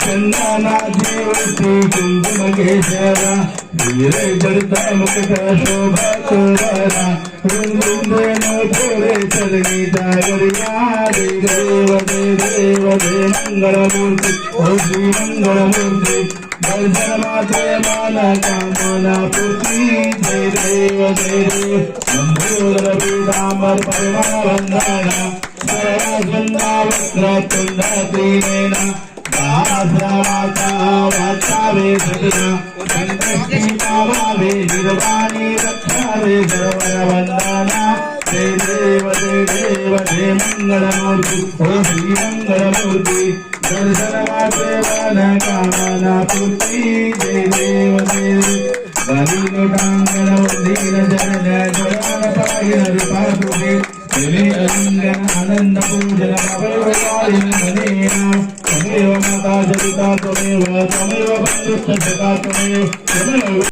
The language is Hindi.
चंदनाधिवती कुंकुमकेशरा वीरे जड़ता मुकुट शोभा तोरा वृंदेनो थोड़े चलनी जागरिया देव देव मंगलमूर्ति ओ श्री मंगलमूर्ति दर्शन माते माना कामना पूर्ति जय देव शंभोदर पीतांबर परमावंदना सर्वसुंदरवक्त्रतुण्डतीरेण सहस्रवाचा वाचावे सदना संकष्टीपावे निर्वाणी रक्षावे सर्ववंदना जय देव जय मंगलमूर्ति ओ श्री मंगलमूर्ति दर्शन माते माना कामना पूर्ति जय देव बलिलोटांगन वंदीन जन जन पायन विपासुते देवी अलिंगन आनंद पूजन अवयवायन मनेना तमेव माता जपिता तमेव बंधुश्च सखा तमेव